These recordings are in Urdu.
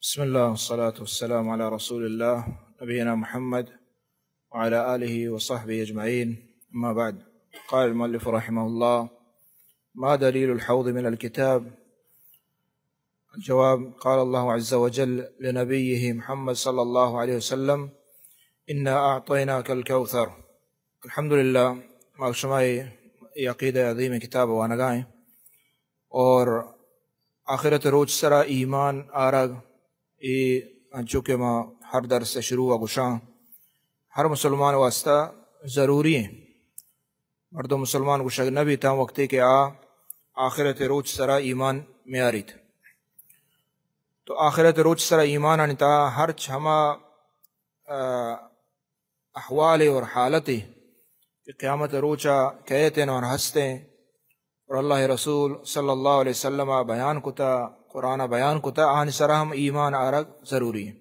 بسم الله والصلاة والسلام على رسول الله نبينا محمد وعلى آله وصحبه أجمعين. أما بعد، قال المؤلف رحمه الله: ما دليل الحوض من الكتاب؟ الجواب: قال الله عز وجل لنبيه محمد صلى الله عليه وسلم: إنا أعطيناك الكوثر. الحمد لله معشومائی عقیدہ عظیم کتاب وانگائیں اور آخرت روج سرا ایمان آرگ چونکہ ما ہر درس سے شروع و گشاں ہر مسلمان واسطہ ضروری ہیں مردم مسلمان گشگ نبی تا وقتی کہ آخرت روج سرا ایمان معیاریت تو آخرت روج سرا ایمان انتا ہر ہما احوال اور حالتیں کہ قیامت روچا کہتے اور ہنستے اور اللہ رسول صلی اللہ علیہ وسلم بیان کتا قرآن بیان کتا آن سرا ہم ایمان آرگ ضروری ہیں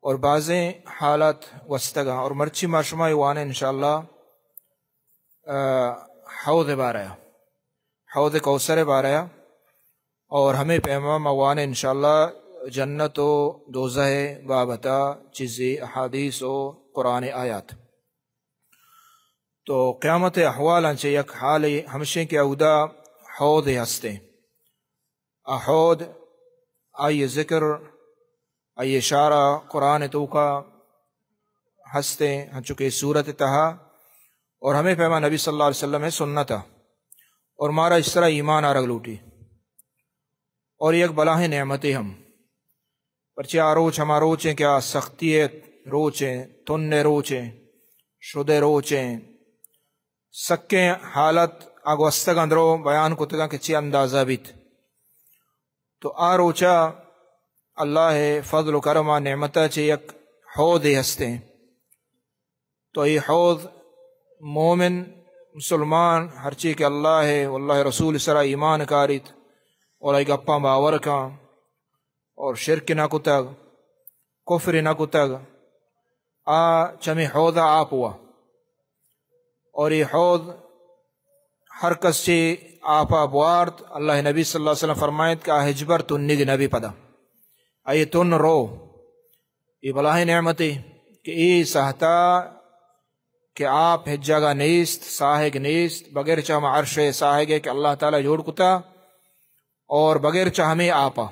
اور بعضیں حالت وستگا اور مرچی معشمہ وانے انشاءاللہ حوض باریا حوض کوثر باریا اور ہمیں پیمام وانے انشاءاللہ جنت و دوزہ بابتا چیزی احادیث و قرآن آیات تو قیامت احوال انچے یک حال ہمشیں کے اودا حوض ہستے حوض آئی ذکر آئی اشارہ قرآن توکا ہستے چکے صورت تہا اور ہمیں پیما نبی صلی اللہ علیہ وسلم ہے سنتا اور مارا اس طرح ایمان آرگ لوٹی اور یک بلاہ نعمتیں ہم پرچے آروچ ہما روچیں کیا سختی روچیں تن روچیں شدے روچیں سکیں حالت آگوستگ اندرو بیان کو تگا کہ چی اندازہ بیت تو آروچا اللہ فضل و کرما نعمتہ چے یک حوض ہستے تو یہ حوض مومن مسلمان ہر چی کہ اللہ ہے واللہ رسول سرا ایمان کاریت اور ای گپاں باور کا اور شرک نہ کتگ کفر نہ کتگ چمی حوض آپ ہوا اور یہ حوض ہر کس چی آپا بوارت اللہ نبی صلی اللہ علیہ وسلم فرمائید کہ ہجبر تنگ نبی پدا آئی تن رو یہ بلاہ نعمتی کہ ای سہتا کہ آپ ہجگا نیست ساہگ نیست بغیر چاہ عرش ساہگے کہ اللہ تعالیٰ جوڑ کتا اور بغیر چاہ ہمیں آپا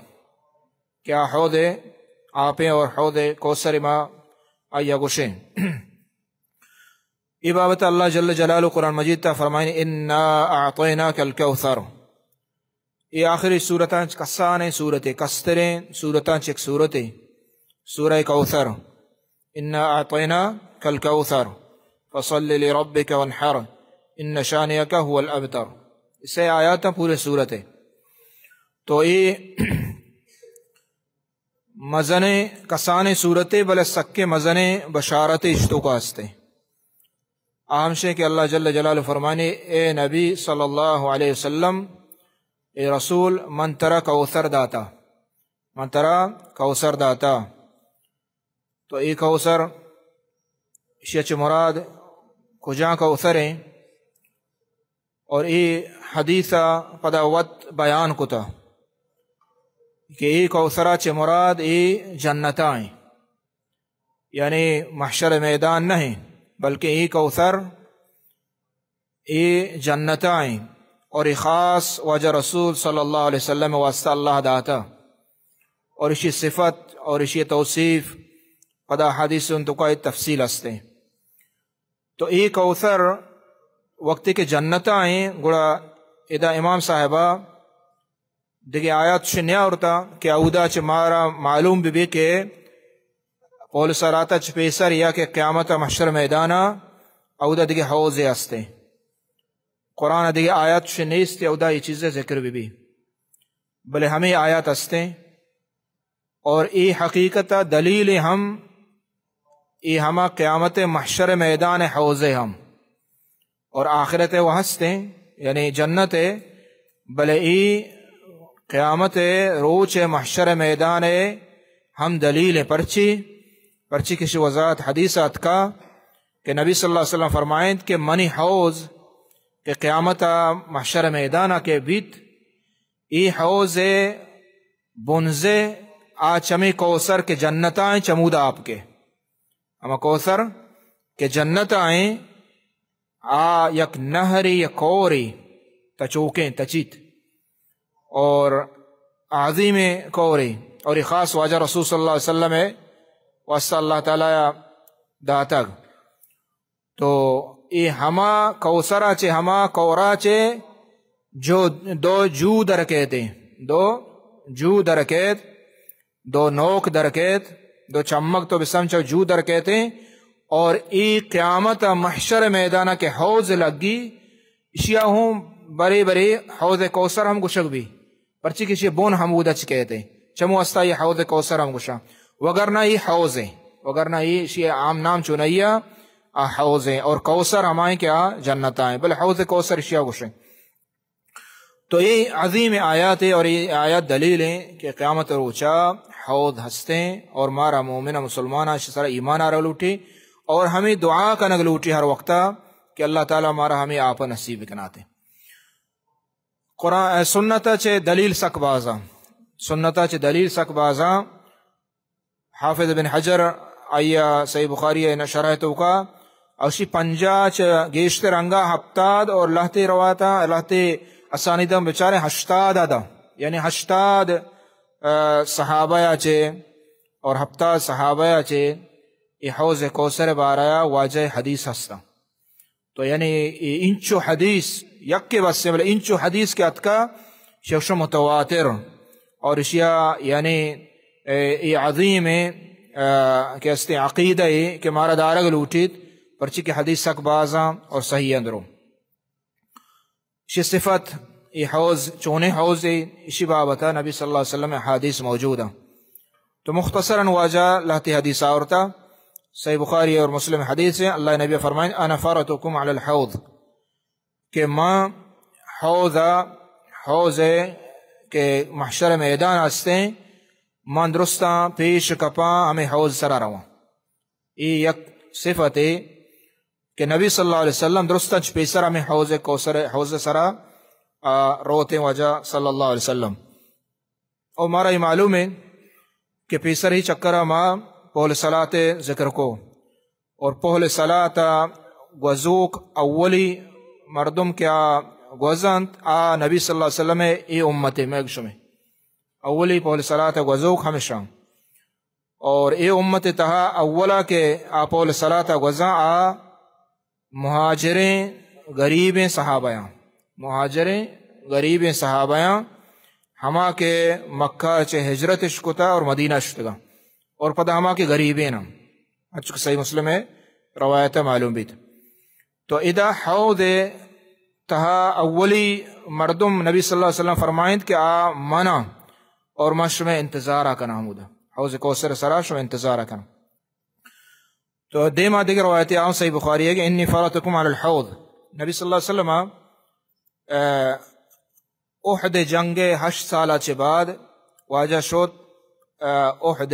کیا حوض آپیں اور حوض کوثر ما آئیا گشیں یہ بابت اللہ جل جلالہ قرآن مجید تا فرمائیں انا اعطیناک الکوثر یہ آخری صورتاں کسانے صورتیں کستریں صورتاں چک صورتیں سورہ کوثر انا اعطیناک الکوثر فصل لربک وانحر ان شانئک هو الابتر اسے آیات پورے صورتیں تو یہ مزنے کسانے صورتیں بلے سکے مزنے بشارت اشتو کا ہستے عام شے کہ اللہ جل جلالہ فرمانے اے نبی صلی اللہ علیہ وسلم اے رسول من ترا کوثر داتا من ترا کوثر داتا تو ای کوثر شیچ مراد کجاں کوثر ہیں اور ای حدیثہ پدا وط بیان کتا کہ ای کوثرہ چ مراد ای جنتاں یعنی محشر میدان نہیں بلکہ ای کوثر ای جنتاں اور ای خاص وجہ رسول صلی اللہ علیہ وسلم واسطہ اللہ داتا اور اسی صفت اور اسی توصیف پدا حدیث ان تو کوئی تفصیل ہستے تو ای کوثر وقتی کے جنتاں گڑا ادا امام صاحبہ دیکھے آیات شنیا ہوتا کہ اودا چ مارا معلوم بھی کہ قول سراتا چ پیسر یا کہ قیامت محشر میدانا اودا دیکھے حوض ہستے قرآن دیکھے آیات شنیست اودا یہ چیزیں ذکر بھی بلے ہمیں آیات ہستے اور ای حقیقت دلیل ہم ای ہما قیامت محشر میدان حوض ہم اور آخرت وہ ہستے یعنی جنت بلے ای قیامت روچ محشر میدان ہم دلیل پرچی کسی وضاحت حدیثات کا کہ نبی صلی اللہ علیہ وسلم فرمائیں کہ منی حوض کہ قیامت محشر میدانہ کے بیت ای حوض بنزے آ چمے کوثر کے جنت آئیں چمود آپ کے ہم کوثر کے جنت آئیں آ یک نہری یک کوری تچوکیں تچیت اور عظیم کوری اور یہ خاص واجہ رسول صلی اللہ علیہ وسلم ہے واسطہ اللہ تعالیٰ داتگ تو یہ ہما کوثرہ چے ہما کورا چے جو دو جو درکیتے دو جو درکیت دو نوک درکیت دو چمک تو بسم چو جو درکیتے اور ای قیامت محشر میدانہ کے حوض لگی اشیاء ہوں بڑی بڑی حوض کوثر ہم گشک بھی پرچی کسی بون حمودہ چکیتے چمو استا یہ حوض کوثر ہم گشا وگرنہ یہ حوض ہیں وگرنہ یہ اشیاء عام نام چنیا حوض ہیں اور کوثر ہمائیں کیا جنت آئیں بل حوض کوثر اشیاء گشیں تو یہ عظیم آیات ہے اور یہ آیات دلیل ہیں کہ قیامت روچا حوض ہستیں اور مارا مومنہ مسلمانہ سارا ایمان آ رہا لوٹی اور ہمیں دعا کا نگ لوٹی ہر وقتا کہ اللہ تعالیٰ مارا ہمیں آپ نصیب کناتے قرآن سنتا چے دلیل سک بازا سنتا چے دلیل سک بازا حافظ بن حجر آیا صحیح بخاری شرح تو کا اوشی پنجا چے گیشت رنگا ہفتاد اور لہتے رواتا لہتے اسانیدم بچارے ہشتاد آدھا یعنی ہشتاد صحابہ چے اور ہفتاد صحابہ چے یہ حوض کوثر بارایا واجہ حدیث ہستا تو یعنی انچو حدیث یک کے بس سے بلے انچو حدیث کے اتکا شخص متواتر اور اشیاء یعنی یہ عظیم کہ استے عقیدہ ہے کہ مارا دارگ لوٹید پرچی کے حدیث سک بازاں اور صحیح اندروں اسی صفت یہ حوض چونے حوض اسی بابتا نبی صلی اللہ علیہ وسلم حدیث موجود ہے تو مختصراً واجہ لہتی حدیث آورتا صحیح بخاری اور مسلم حدیث ہے اللہ نبی فرمائیں انا فرتکم علی الحوض کہ ماں حوض کہ محشر میدان ہستیں ماں درستاں پیش کپاں ہمیں حوض سرا رواں یہ یک صفت ہے کہ نبی صلی اللہ علیہ وسلم درستاں پیسر ہمیں حوض سرا روتے وجہ صلی اللہ علیہ وسلم اور ہمارا یہ معلوم ہے کہ پیسر ہی چکرہ ماں پہل صلاة ذکر کو اور پہل صلاة گوزوک اولی مردم کیا گوزنت نبی صلی اللہ علیہ وسلم ای امت میگشم اولی پہل صلاة گوزوک ہمیشہ اور ای امت تہا اولا کے پہل صلاة گوزن مہاجریں غریبیں صحابیاں مہاجریں غریبیں صحابیاں ہما کے مکہ چے ہجرت شکتا اور مدینہ شکتا اور پدا ہما کے غریبیں نا اچھا صحیح مسلم ہے روایت معلوم بھی تو ادا حوض تہا اولی مردم نبی صلی اللہ علیہ وسلم فرمائیں کہ منا اور ما شما انتظار آکنا حمودہ حوض کوثر سرا شما انتظار آکنا تو دیما دیگر روایتی آن صحیح بخاری ہے کہ انی فرتکم علی الحوض نبی صلی اللہ علیہ وسلم احد جنگ 8 سالہ چے بعد واجہ شد احد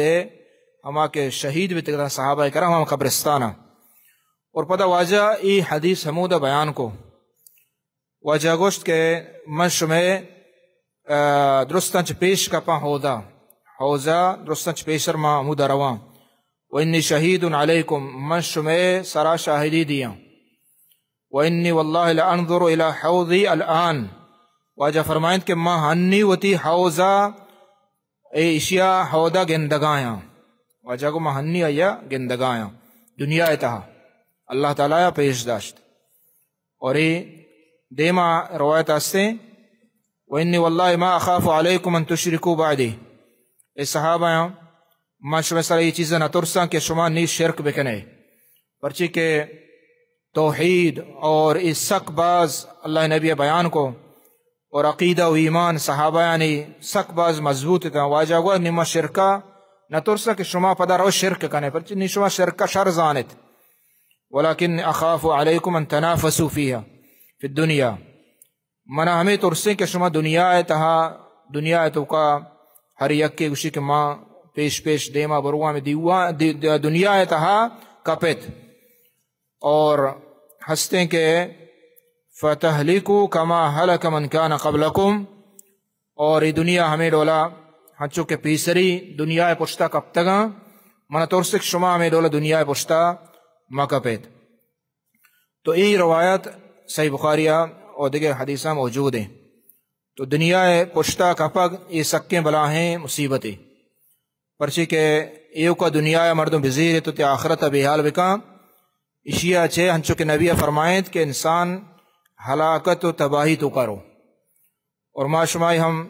ہما کے شہید بھی تکتا صحابہ کرام ہم قبرستانہ اور پتہ واجہ ای حدیث حمودہ بیان کو واجہ گوشت کے مش میں درستان چھ پیش کپا حوضہ درستان چھ پیشر ما حمودہ رواں وَإِنِّي شَهِيدٌ عَلَيْكُمْ مش میں سرا شاہدی دیا وَإِنِّي وَاللَّهِ لَأَنظُرُ إِلَى حَوْضِي الْآن واجہ فرمائیں کہ ما ہنی وتی حوضہ اے اشیاء حوضہ گندگایاں واجہ کو ما ہنی آیا گندگایاں دنیا اتہا اللہ تعالیٰ پیش داشت اور یہ دیما روایت آستے وَإِنِّي وَاللَّهِ مَا أَخَافُ عَلَيْكُمْ أَن تُشْرِكُوا بَعْدِي اے صحابہ ما شما سر یہ چیزیں نہ ترساں کہ شما نیز شرک بکنے پرچی کہ توحید اور اس سک باز اللہ نبی بیان کو اور عقیدہ و ایمان صحابہ یعنی سک باز مضبوط تھا واجہ گوا نما شرکا نہ ترسا کہ شما پدا رو شرک کنے پرچی نی شما شرکا شر زانت ولیکن اخاف علیکم ان تنافسوا فیہا فی الدنیا منا ہمیں ترسیں کہ شما دنیا تہا دنیا تو کا ہر یک کے گوشی کہ ماں پیش دیما بروا میں دنیا تہا کپت اور ہستے کہ فتہلکو کما ہلک من کان قبلکم اور یہ دنیا ہمیں ڈولا ہنچو کے پیسری دنیا پشتا کب تگا من ترسک شما میں دولہ دنیا پشتا مکپیت. تو ای روایت صحیح بخاریہ اور دیگر حدیثہ موجود ہیں. تو دنیا پشتا کپگ یہ سکیں بلا ہیں مصیبتیں پرچی کہ ایو کا دنیا مردم بزیر تو تی آخرت بحال بکا اشیاء چھے ہنچو کے نبی فرمائید کہ انسان ہلاکت و تباہی تو کرو. اور ما شمائی ہم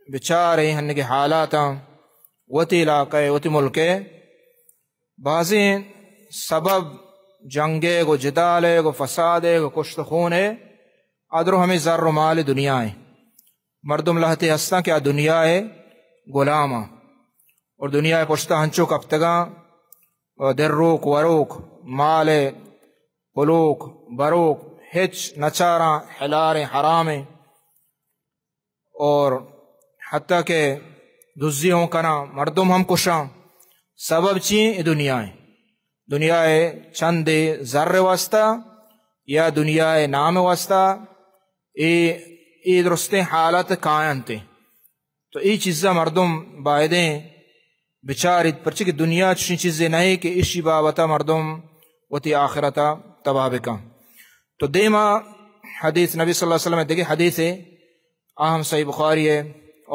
بچارے ہن کے حالاتا وتی علاقے وتی ملکے بعضی سبب جنگے گو جدالے گو فسادے گو کشت خونے ادرو ہمیں زر و مال دنیا ہے. مردم لہتے ہستا کیا دنیا ہے غلاما اور دنیا پشتا ہنچو کپتگا دروک وروک مال پلوک بروک ہچ نچارا حلار حرام اور حتیٰ کہ دزیوں کنا مردم ہم کشاں سبب چین دنیا ہے. دنیا چند ذر واسطہ یا دنیا نام واسطہ ای درستے حالت قائم تے. تو ای چیزا مردم بائدیں بچارت پرچہ کہ دنیا چنی چیزیں نہیں کہ اسی بابتا مردم وتی آخرتا تباہ بکا. تو دیما حدیث نبی صلی اللہ علیہ وسلم دیکھے حدیث ہے اہم صحیح بخاری ہے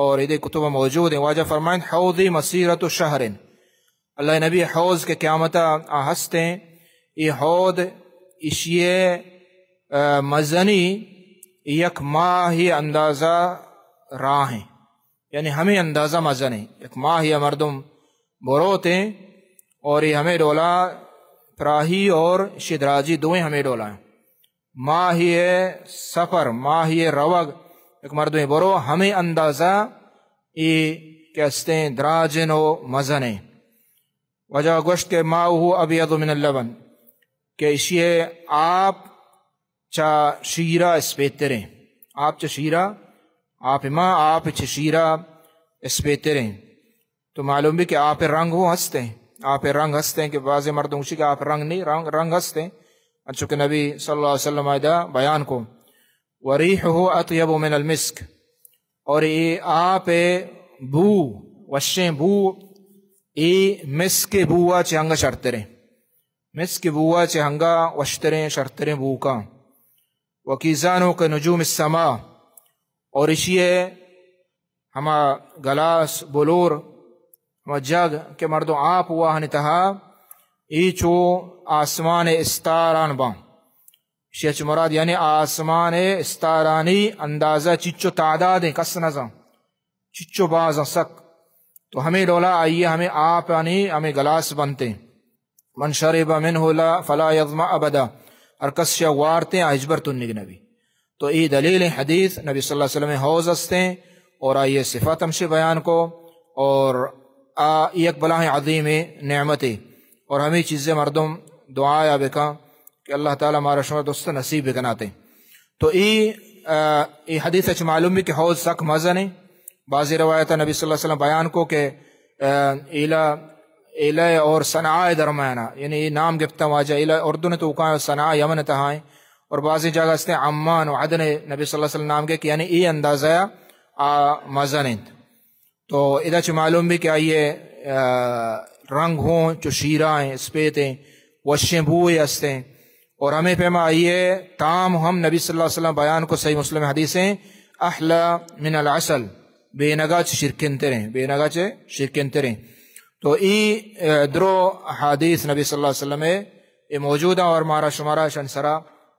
اور یہ کتب موجود ہیں. واجہ فرمائیں حوضی مسیرت شہر اللہ نبی حوض کے قیامتا ہستے یہ حوض اشیے مزنی یک ماہی اندازہ راہ ہیں یعنی ہمیں اندازہ مزن ہے. ایک ماہی مردم بروتے اور یہ ہمیں ڈولا پراہی اور شدراجی دوئیں ہمیں ڈولا ہیں. ماہی سفر ماہی روگ ایک مردم برو ہمیں اندازہ یہ کہستے ہیں دراجن و مزن ہے. وجہ گوشت کے ماؤہو ابیض من اللبن کہ اشیے آپ چا شیرہ اسپیتریں آپ چا شیرہ آپ ماں آپ چا شیرہ اسپیتریں. تو معلوم بھی کہ آپ رنگ وہ ہستے ہیں آپ رنگ ہستے ہیں کہ بعض مردوں اسی کہ آپ رنگ نہیں رنگ ہستے ہیں. اچھا کہ نبی صلی اللہ علیہ وسلم آئیدہ بیان کو وریحہو اطیب من المسک اور یہ آپ بو وشیں بو ای مسک بوا چہنگا شرطریں مسک بوا چہنگا وشتریں شرطریں بو کا. وکیزانو کا نجوم السما اور اشیے ہما گلاس بلور ہما جگ کے مردوں آپ ہوا ہنتہا ای چو آسمان استاران با شیچ مراد یعنی آسمان استارانی اندازہ چچو تعداد کس نظام چچو بازا سک. تو ہمیں ڈولا آئیے ہمیں آپ یعنی ہمیں گلاس بنتے من شرب منہ لا فلا یظمأ ابدا ارکس شوارتے اجبر تنگ نبی. تو ای دلیل حدیث نبی صلی اللہ علیہ وسلم حوض ہستے اور آئیے صفات ہمشے بیان کو اور ایک بلاہ عظیم نعمتیں اور ہمیں چیزیں مردم دعایا بکا کہ اللہ تعالیٰ ہمارا شمار دوست نصیب بکناتے. تو ای حدیث اچھ معلوم بھی کہ حوض سک مزن ہے. بعضی روایت نبی صلی اللہ علیہ وسلم بیان کو کہ ایلہ اور صنعاء درمیانہ یعنی نام گفتہ واجہ ایلہ اردن تو کہاں صنعاء یمن تہائیں اور بعضی جگہ اس نے عمان و عدن نبی صلی اللہ علیہ وسلم نام کے کہ یعنی ای اندازہ مزنند. تو ادھا چھ معلوم بھی کہ آئیے رنگ ہوں چو شیرائیں اسپیتیں وشیں بوئے ہستیں اور ہمیں پیما آئیے تام ہم نبی صلی اللہ علیہ وسلم بیان کو صحیح مسلم حدیثیں احلا من العسل بے نگا چھ شرکن تریں بے نگا چھ شرکن تریں. تو ای درو حدیث نبی صلی اللہ علیہ وسلم یہ موجودہ اور مارا شمارا شنسرا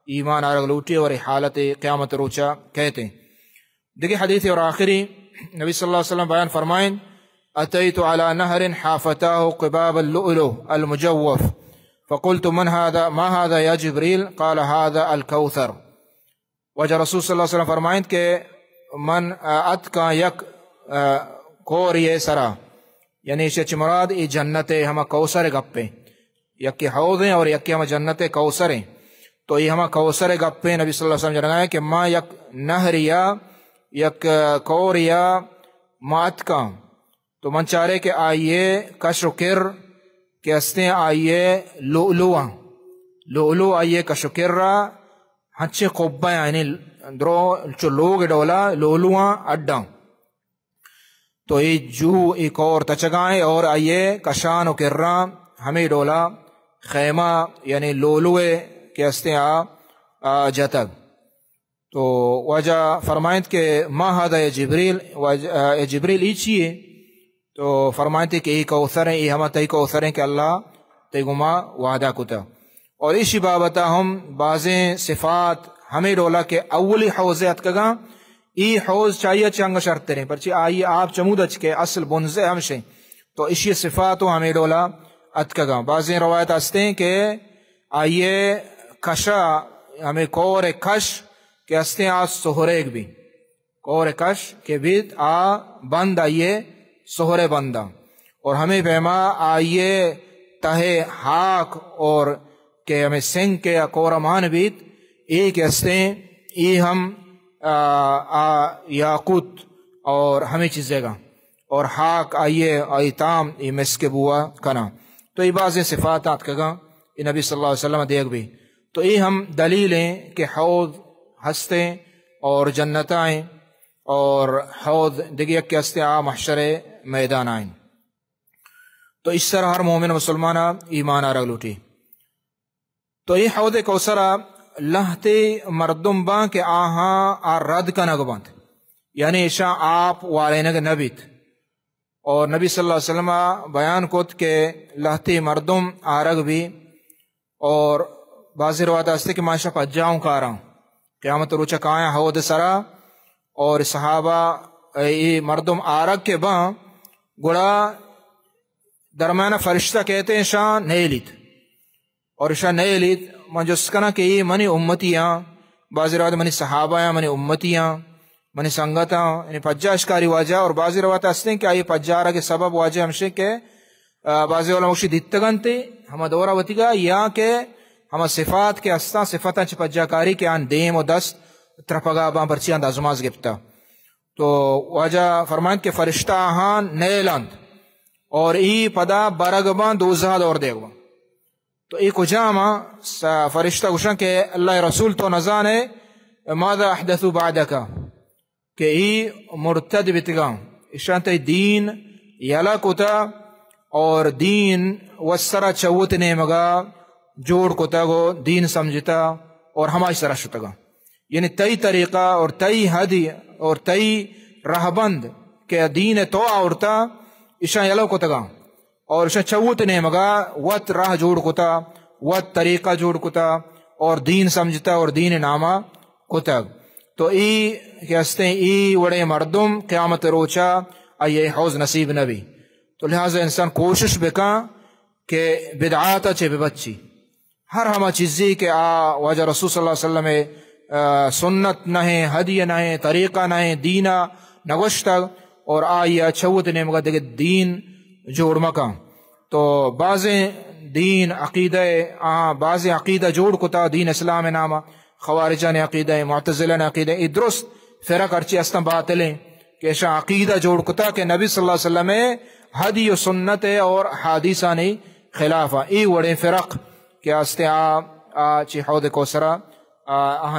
ایمان آرگ لوٹی اور حالت قیامت روچا کہتے ہیں. دیکھیں حدیث اور آخری نبی صلی اللہ علیہ وسلم بیان فرمائیں اتیت علی نہر حافتاہ قباب اللؤلؤ المجوف فقلت من هذا ما هذا یا جبریل قال هذا الکوثر. وجہ رسول صلی اللہ علیہ وسلم فرمائیں کہ من ات کا یک کوری سرا یعنی شچ مراد ای جنت ہما کوثر گپے یک حوض ہیں اور یک ہما جنت کوثر ہیں. تو یہ ہما کوثر گپے نبی صلی اللہ علیہ وسلم جنگائیں کہ ما یک نہریا یک کوریا مات کا تو من چارے کہ آئیے کشکر کہ استے آئیے لؤلؤ آئیے کشکر را ہنچے قبہ یعنی درو چو لوگ ڈولا لؤلؤاں اڈا. تو ای جو ایک اور تچگائیں اور آئیے کشان و کرام ہمیں ڈولا خیمہ یعنی لولوے کے ہستے جتگ. تو وجہ فرمائیں کہ ما ہدا جبریل ای چیئے تو فرمائیں کہ ای کوثر ہیں ای ہمہ تی کوثر ہیں کہ اللہ تی گما وعدہ کتا. اور اسی بابتا ہم بعضیں صفات ہمیں ڈولا کہ اولی حوض اتکگا ای حوض چاہیے چنگ شرط رہیں پرچی آئی آپ چمود اچ کے اصل بنزے ہمشیں تو اسی صفاتوں ہمیں ڈولا اتکگا. بعضیں روایت ہستے ہیں کہ آئیے کشا ہمیں کور کش کہ ہستے آج سہریک بھی کور کش کے بیت بند آئیے سہرے بندہ. اور ہمیں بہما آئیے تہے ہاک اور کہ ہمیں سنگ کے کورمان بیت ایک ہستے ای ہم یاقوت اور ہمیں چیزے گا اور ہاک آئیے ایتام ای مسک بوا کنا. تو ای بعض صفات اتکگا ای نبی صلی اللہ علیہ وسلم دیکھ بھی. تو ای ہم دلیلیں کہ حوض ہستے اور جنتائیں اور حوض دیگی کے ہستے محشر میدان آئیں. تو اس طرح ہر مومن مسلمانہ ایمان آرگ لوٹی. تو یہ حوض کوثرہ لہتے مردم بان کے آہاں رد کا نگ بند یعنی ایشا آپ والینگ نبیت. اور نبی صلی اللہ علیہ وسلم بیان کت کہ لہتے مردم آرگ بھی اور بعضی روایت ہستے کہ ماشا پجاؤں کارا قیامت روچہ کائیں حوض سرا اور صحابہ ای مردم آرگ کے بان گڑا درمیانہ فرشتہ کہتے ہیں شاہ نیلیت اور شاہ نیلیت من جسکنا کہ یہ منی امتیاں بعضی روایت منی صحابہ منی امتیاں منی سنگتاں یعنی پجا اشکاری واجہ. اور بعضی روایت ہستے ہیں کہ آئی پجارہ کے سبب واجہ ہمشے کہ بعضی علماء مکشی دیتگن تے ہمہ دورہ وطی گا یا کہ ہمہ صفات کے ہستا صفتاں چھ پجا کاری کے آن دیم و دست ترپگا بان پرچی آن دازماز گپتا. تو واجہ فرمائیں کہ فرشتہ آہان نیلند اور ای پدا برگ بان دوزہ دور دے گا. تو ای کجاما فرشتہ گوشن کہ اللہ رسول تو نزانے ماذا احدثو بعدکا کہ ای مرتد بتگا اشانت دین یلا کتا اور دین وسرا چوت نیمگا جوڑ کتا گو دین سمجھتا اور ہماش سرا شتگا یعنی تی طریقہ اور تی حدی اور تی رہبند کہ دین تو آورتا اشان یلا کتگا اور اشان چوت نیمگا وط راہ جوڑ کتا وط طریقہ جوڑ کتا اور دین سمجھتا اور دین نامہ کتگ. تو ای کہ ہستے ای وڑے مردم قیامت روچا آئیے حوض نصیب نبی. تو لہذا انسان کوشش بکا کہ بدعاتا چھے ببچی ہر ہمہ چیزی کہ واجہ رسول صلی اللہ علیہ وسلم سنت نہیں ہدی نہیں طریقہ نہیں دینہ نگوشتا اور آئیے چھوت نمگا دیکھ دین جوڑ مکا. تو بعضیں دین عقیدہ بعض عقیدہ جوڑ کتا دین اسلام نامہ خوارجہ نے عقیدہ معتزلہ نے عقیدہ ای درست فرق ارچی استن باطلیں کہ ایشا عقیدہ جوڑ کتا کہ نبی صلی اللہ علیہ وسلم حدی و سنت اور حادیثہ نہیں خلافہ ای وڑے فرق کہ استے چی حوض کوثرہ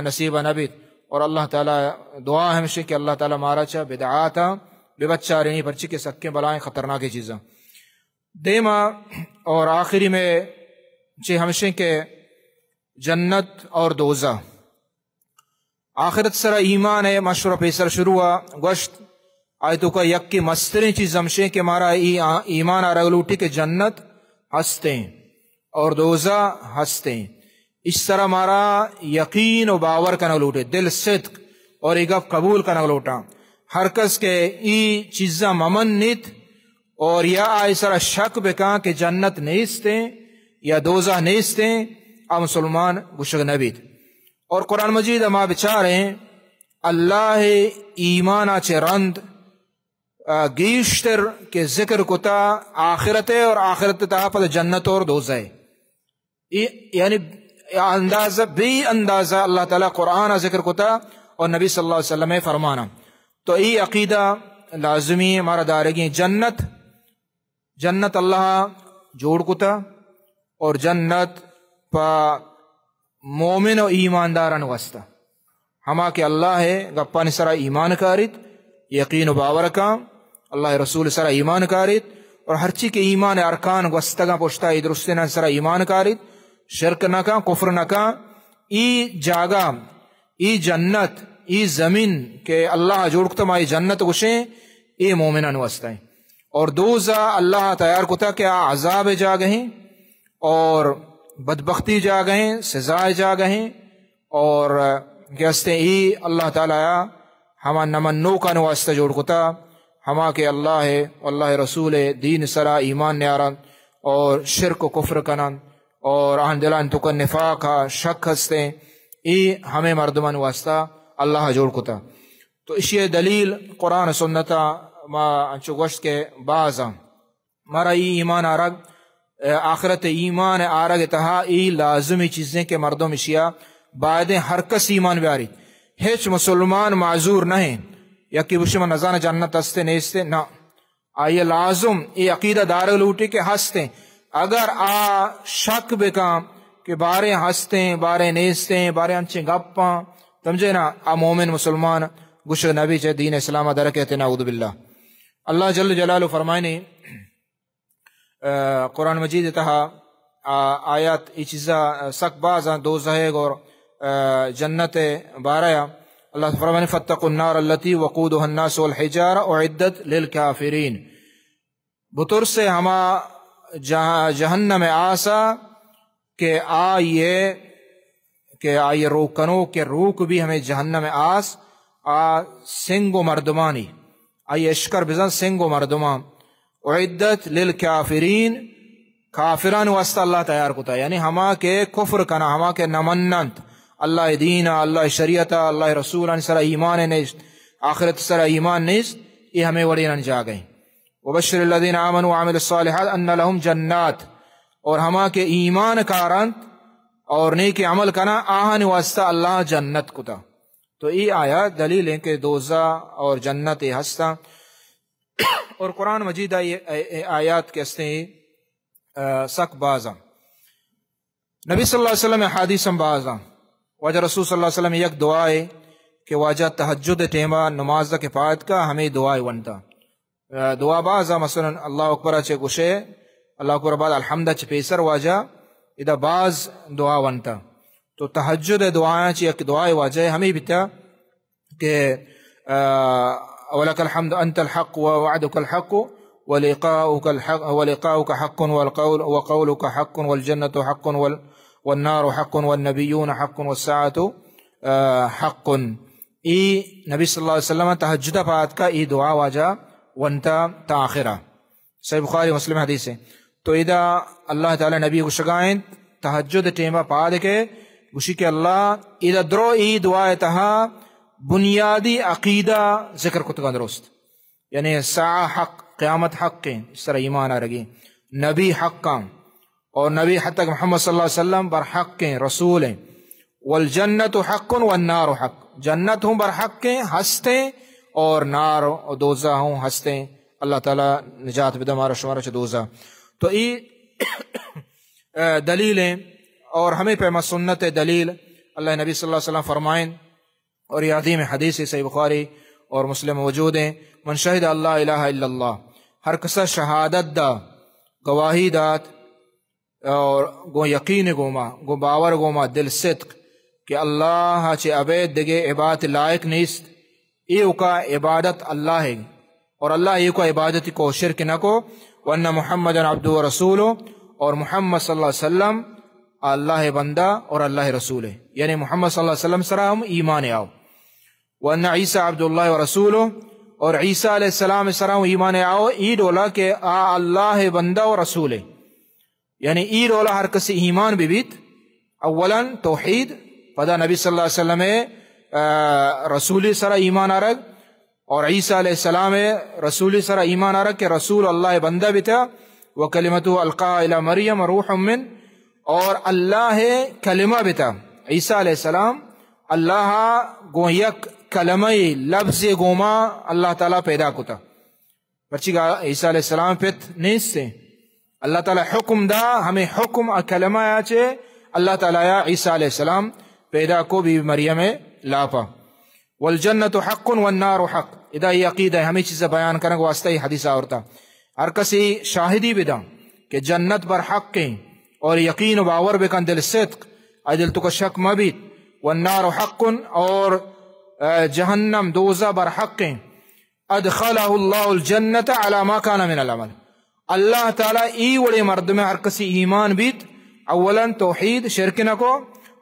نصیبہ نبیت. اور اللہ تعالی دعا ہمشہ کہ اللہ تعالی مارا چا بدعاتا بے بچہ رہنی پرچی کے سکیں بلائیں خطرناک چیزاں. دیما اور آخری میں چی ہمشہ کہ جنت اور دوزہ آخرت سرا ایمان ہے مشورہ پیسر شروع گوشت آیتوں کا یک کی مسترین چیز ہمشہ کہ مارا ایمان آرگلوٹی کہ جنت ہستیں اور دوزہ ہستیں. اس طرح مارا یقین و باور کا نگلوٹے دل صدق اور ایگف قبول کا نگلوٹا ہر کس کے ای چیزاں ممنت اور یا آئی سرا شک بکا کہ جنت نیستیں یا دوزہ نیستیں مسلمان گشگ نبید. اور قرآن مجید اما بچاریں اللہ ایمانہ چے رند گیشتر کے ذکر کتا آخرت اور آخرت تاپت جنت اور دوزہ یعنی اندازہ بھی اندازہ اللہ تعالیٰ قرآن ذکر کتا اور نبی صلی اللہ علیہ وسلم فرمانا. تو ای عقیدہ لازمی ہمارا دارگی جنت اللہ جوڑ کتا اور جنت پا مومن و ایمانداران واسطہ ہما کہ اللہ ہے گپا نسرا ایمان کارت یقین و باور کا اللہ رسول سرا ایمان کارید اور ہرچی کے ایمان ارکان گوستگا پوشتا ای درستنا سرا ایمان کارید شرک نکا کفر نکا ای جاگا ای جنت ای زمین کہ اللہ جوڑکتا ای جنت گوشیں ای مومنان واسطہ ہیں اور دوزہ اللہ تیار کتا کہ عذاب جا گئیں اور بدبختی جا گئیں سزائے جا گئیں اور گیستے ای اللہ تعالیٰ ہما نمنو کا نواسطہ جوڑ کتا ہما کہ اللہ ہے اللہ رسول دین سرا ایمان نیارن اور شرک و کفر کنن اور آن دلان تو کن نفاق شک ہستے ای ہمیں مردمان واسطہ اللہ جوڑ کتا تو اسی دلیل قرآن سنتا ما انچو گوشت کے بعضا مارا ای ایمان آرگ آخرت ایمان آرگ تہا ای لازمی چیزیں کہ مردم اشیاء بعدیں ہر کس ایمان بیاری ہیچ مسلمان معذور نہیں یا کہ بشم نزان جنت ہستے نیستے نا آئیے لازم ای عقیدہ دار لوٹی کے ہستے اگر شک بکام کہ بارے ہستے بارے نیستے بارے انچیں گپاں سمجھے نا مومن مسلمان گش نبی چے دین اسلام در کہتے نعوذ باللہ اللہ جل جلالہ فرمائنے قرآن مجید تہا آیات ای چیزا سک بازا دوزہ اور جنت بارایا اللہ فرمائنے فاتقوا النار التي وقودها الناس والحجارة اعدت للکافرین بطر سے ہما جہنم آسا کہ آئیے روکنو کہ روک بھی ہمیں جہنم آس سنگو مردمانی آئیے اشکر بزن سنگو مردمان اعدت للکافرین کافران واسطہ اللہ تیار کتا یعنی ہما کے کفر کنا ہما کے نمننت اللہ دین اللہ شریعت اللہ رسول سر ایمان نیست آخرت سر ایمان نیست یہ ہمیں وڑین جا گئیں وبشر الذین آمنوا وعملوا الصالحات ان لهم جنات اور ہما کے ایمان کارنت اور نیک عمل کنا آہن واسطہ اللہ جنت کتا تو یہ آیا دلیل ہے کہ دوزہ اور جنت ہستا اور قرآن مجید آیات کے ہستے سک بازا نبی صلی اللہ علیہ وسلم حدیث بازا واجہ رسول صلی اللہ علیہ وسلم یک دعائے کہ واجہ تہجد ٹیما نماز کے پاد کا ہمیں دعائے ونتا دعا بازا مثلا اللہ اکبر چے گشے اللہ اکبر بعد الحمدہ چے پیسر واجہ ادا باز دعا ونتا تو تہجد دعائیں چی ایک دعائے واجہ ہمیں بیتا کہ وَلَكَ الْحَمْدُ أَنْتَ الْحَقُّ وَوَعْدُكَ الْحَقُّ وَلِقَاؤُكَ حَقٌّ وَقَوْلُكَ حَقٌّ وَالْجَنَّةُ حَقٌّ وَالنَّارُ حَقٌّ وَالنَّبِيُّونَ حَقٌّ وَالسَّاعَةُ حَقٌّ ای نبی صلی اللہ علیہ وسلم تہجد پات کا ای دعا واجہ ونتا تاخرہ صحیح بخاری مسلم حدیث ہے تو ادا اللہ تعالی نبی کو شگائیں تہجد ٹیمہ پاد کے گوشی کہ اللہ ادا درو ای دعا تہا بنیادی عقیدہ ذکر کتگا درست یعنی ساعہ حق قیامت حق کے اس طرح ایمان آرگی نبی حق کا اور نبی حتی محمد صلی اللہ علیہ وسلم بر حق کے رسول ہیں والجنت حق والنار حق جنت ہوں بر حق کے ہستے اور نار اور دوزہ ہوں ہستے اللہ تعالی نجات بدہ مارا شمارا چھ دوزہ تو یہ دلیلیں اور ہمیں پیما سنت دلیل اللہ نبی صلی اللہ علیہ وسلم فرمائیں اور یہ عظیم حدیث صحیح بخاری اور مسلم موجود ہیں من شہد اللہ الہ الا اللہ ہر کسا شہادت دا گواہی دات اور گو یقین گوما گو باور گوما دل صدق کہ اللہ چے عبید دگے عبادت لائق نیست ایو کا عبادت اللہ ہے اور اللہ ایو کا عبادت کو شرک نہ کو وَأَنَّ مُحَمَّدًا عَبْدُهُ وَرَسُولُهُ اور محمد صلی اللہ علیہ وسلم اللہ بندہ اور اللہ رسول ہے یعنی محمد صلی اللہ علیہ وسلم سرا ہم ایمان آؤ وَأَنَّ عِيسَىٰ عَبْدُ اللَّهِ وَرَسُولُهُ اور عیسیٰ علیہ السلام سرا ہم ایمان آؤ ای ڈولا کہ اللہ بندہ اور رسول ہے یعنی ای ڈولا ہر کسی ایمان بھی بیت اولا توحید پدا نبی صلی اللہ علیہ وسلم رسولی سرا ایمان آرگ اور عیسیٰ علیہ السلام رسولی سرا ایمان آرگ کہ رسول اللہ بندہ بیتا وَكَلِمَتُهُ أَلْقَاهَا إِلَى مَرْيَمَ رُوحٌ مِّنْ اور اللہ کلمہ بیتا عیسیٰ علیہ السلام اللہ گو یک کلمہ لفظ گوما اللہ تعالیٰ پیدا کتا پرچی گا عیسیٰ علیہ السلام پیت نیست سے اللہ تعالیٰ حکم دا ہمیں حکم کلمہ آچے اللہ تعالیٰ عیسیٰ علیہ السلام پیدا کو بھی مریم لاپا والجنت حق والنار حق ادا یہ عقیدہ ہے ہمیں چیزیں بیان کرنے کو واسطہ یہ حدیث آورتا ہر کسی شاہدی بدا کہ جنت بر حق کے اور یقین و باور بکن دل صدق دل تو کا شک مبید والنار حق اور جہنم دوزہ بر حق کے ادخلہ اللہ الجنت علی ما کان من العمل اللہ تعالیٰ ای وڑے مرد میں ہر کسی ایمان بیت اولا توحید شرک نہ کو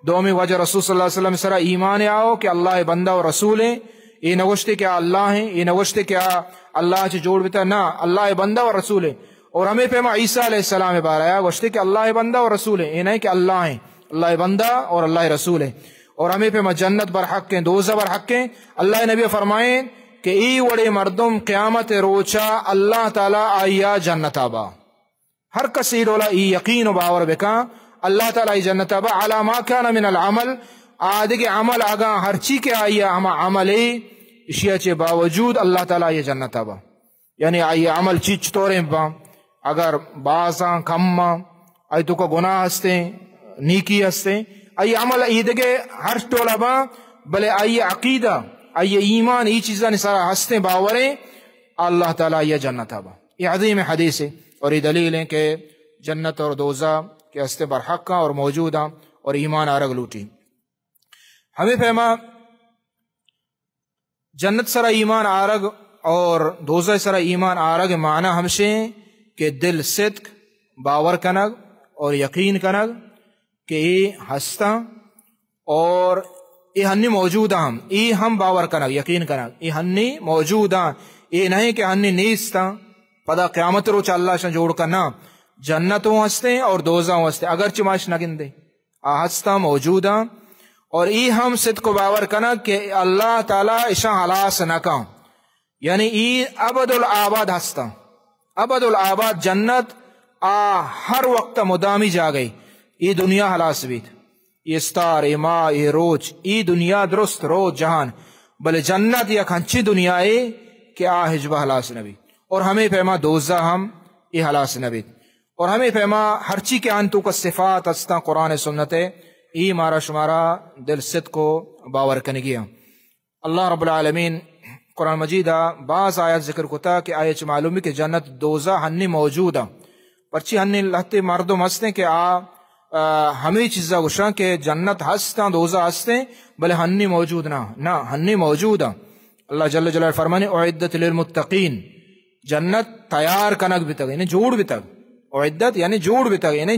دومی وجہ رسول صلی اللہ علیہ وسلم سرا ایمان آؤ کہ اللہ بندہ و رسول ہیں یہ نوشتے کیا اللہ ہیں یہ نوشتے کیا اللہ سے جوڑ بیتا نہ اللہ بندہ و رسول ہے اور ہمیں پیما عیسیٰ علیہ السلام بارآیا گوشتے کہ اللہ بندہ و رسول ہے یہ نہیں کہ اللہ ہیں اللہ بندہ اور اللہ رسول ہے اور ہمیں پیما جنت برحق ہیں دوزہ برحق ہیں اللہ نبی فرمائیں کہ ای وڑے مردم قیامت روچا اللہ تعالیٰ آیا جنت آبا ہر کسی رولا ای یقین و باور بکا اللہ تعالیٰ ای جنت آبا علی ما کان من العمل آدھے عمل آگا ہر چی کے آیا ہما عملی اشیاء چے باوجود اللہ تعالیٰ یہ جنت آبا یعنی آئی عمل چیچ طوریں با اگر بازاں کماں آئی تو کا گناہ ہستے نیکی ہستے آئی عمل ایدگے ہر ٹولا با بلے آئی عقیدہ آئی ایمان ای چیزاں سارا ہستے باوریں اللہ تعالیٰ یہ جنت آبا یہ عظیم حدیث ہے اور یہ دلیل ہے کہ جنت اور دوزہ کے ہستے برحق اور موجود ہیں اور ایمان آرگ لوٹی ہمیں فہما جنت سرا ایمان آرگ اور دوزہ سرا ایمان آرگ معنی ہمشے کہ دل صدق باور کنگ اور یقین کنگ کہ یہ ہستا اور یہ ہنی موجود ہم یہ ہم باور کنگ یقین کنگ یہ ہنی موجود ہیں یہ نہیں کہ ہنی نیستا پدا قیامت روچ اللہ سے جوڑ کرنا جنتوں ہستے اور دوزہ ہستے اگرچہ معاش نگن دے ہستا موجود ہیں اور ای ہم صدق و باور کنا کہ اللہ تعالیٰ اشاں حلاس نکا یعنی ای ابد الآباد ہستا ابد الآباد جنت ہر وقت مدامی جا گئی ای دنیا حلاس بیت ای استار ای ماں ای روچ ای دنیا درست روچ جہان بلے جنت یک ہنچی دنیا ہے کہ حجبہ حلاس نبی اور ہمیں پیما دوزہ ہم ای حلاس نبیت اور ہمیں پیما ہرچی کے انتو کا صفات ہستا قرآن سنت ہے ای مارا شمارا دل صدق کو باور کرنے گیا اللہ رب العالمین قرآن مجیدہ بعض آیات ذکر کتا کہ آیت معلومی کہ جنت دوزہ ہنی موجود ہیں پرچی ہنی لہتے مردم ہستے کہ ہمیں چیزا گوشاں کہ جنت ہستا دوزہ ہستے بلے ہنی موجود نہ ہنی موجود ہیں اللہ جل جلال فرمانے اعدت للمتقین جنت تیار کنک بھی تک یعنی جوڑ بھی تک اعدت یعنی جوڑ بھی تک یعنی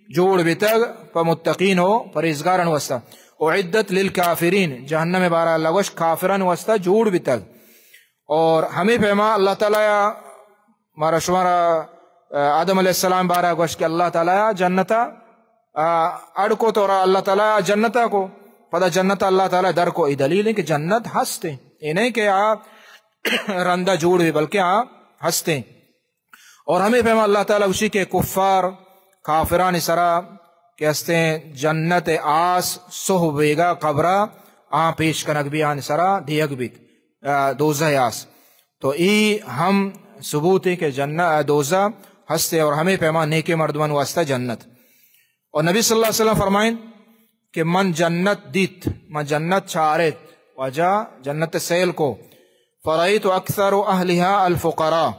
جوڑ بھی تک پا متقین ہو پرہیزگارن واسطہ اعدت للکافرین جہنم بارہ اللہ وش کافرن واسطہ جوڑ بھی تک اور ہمیں پیما اللہ تعالیٰ مارا شمارا آدم علیہ السلام بارہ وش کہ اللہ تعالیٰ جنتا اڑکو تو اللہ تعالیٰ جنتا کو پدا جنتا اللہ تعالیٰ در کو ای دلیل ہے کہ جنت ہستے یہ نہیں کہ آپ رندہ جوڑ بھی بلکہ آپ ہستے اور ہمیں پیما اللہ تعالیٰ اسی کے کفار کافران سرا کہ ہستے جنت آس سوہ بیگا قبرہ پیش کنک بھی آن سرا دیگ بیت دوزہ آس تو ای ہم ثبوت ہے کہ جنت دوزہ ہستے اور ہمیں پیما نیک مردمان واسطہ جنت اور نبی صلی اللہ علیہ وسلم فرمائیں کہ من جنت دیت من جنت چارت وجا جنت سیل کو فرائیت اکثر اہلها الفقراء